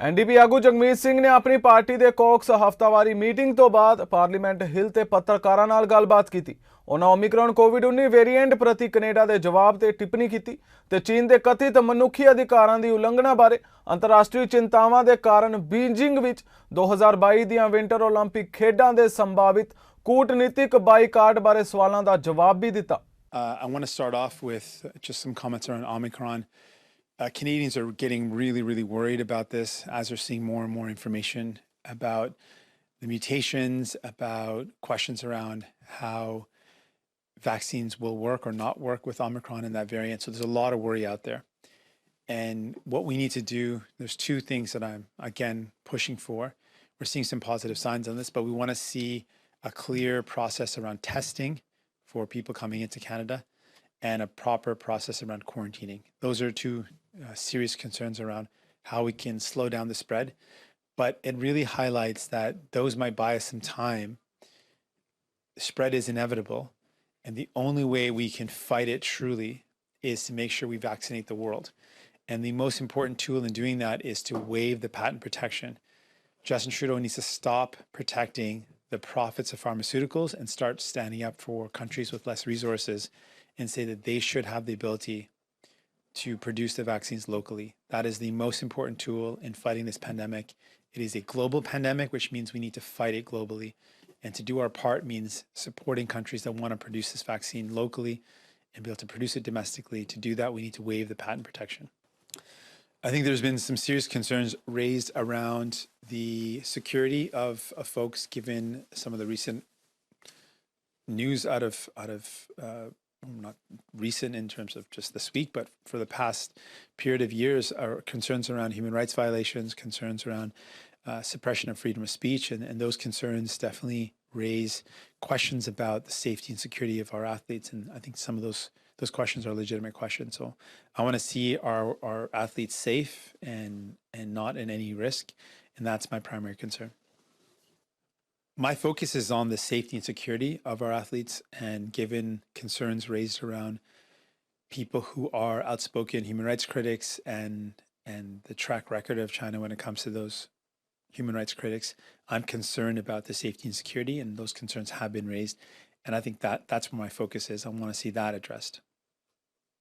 NDP आगू जगमीत सिंह ने अपनी पार्टी के कॉक्स हफ्तावारी मीटिंग तो बाद पार्लीमेंट हिल ते पत्रकारां नाल गलबात की। उन्होंने ओमिक्रॉन कोविड-19 वेरिएंट प्रति कनेडा के जवाब से टिप्पणी की ते चीन के कथित मनुखी अधिकारां की उलंघना बारे अंतरराष्ट्रीय चिंतावां के कारण बीजिंग विच 2022 ਦੀਆਂ विंटर ओलंपिक खेडां के संभावित कूटनीतिक बाईकाट बारे सवालों का जवाब भी दिता। I want to start off with just some comments around Omicron. Canadians are getting really worried about this as they're seeing more and more information about the mutations, about questions around how vaccines will work or not work with Omicron and that variant. So there's a lot of worry out there. And what we need to do, there's two things that I'm, again, pushing for. We're seeing some positive signs on this, but we want to see a clear process around testing for people coming into Canada and a proper process around quarantining. Those are two serious concerns around how we can slow down the spread. But it really highlights that those might buy us some time. The spread is inevitable. And the only way we can fight it truly is to make sure we vaccinate the world. And the most important tool in doing that is to waive the patent protection. Justin Trudeau needs to stop protecting the profits of pharmaceuticals and start standing up for countries with less resources and say that they should have the ability to produce the vaccines locally. That is the most important tool in fighting this pandemic. It is a global pandemic, which means we need to fight it globally. And to do our part means supporting countries that want to produce this vaccine locally and be able to produce it domestically. To do that, we need to waive the patent protection. I think there's been some serious concerns raised around the security of folks, given some of the recent news out of not recent in terms of just this week, but for the past period of years, are concerns around human rights violations, concerns around suppression of freedom of speech, and those concerns definitely raise questions about the safety and security of our athletes. And I think some of those questions are legitimate questions. So I want to see our athletes safe and not in any risk, and that's my primary concern. My focus is on the safety and security of our athletes, and given concerns raised around people who are outspoken human rights critics and the track record of China when it comes to those human rights critics, I'm concerned about the safety and security, and those concerns have been raised. And I think that's where my focus is. I want to see that addressed.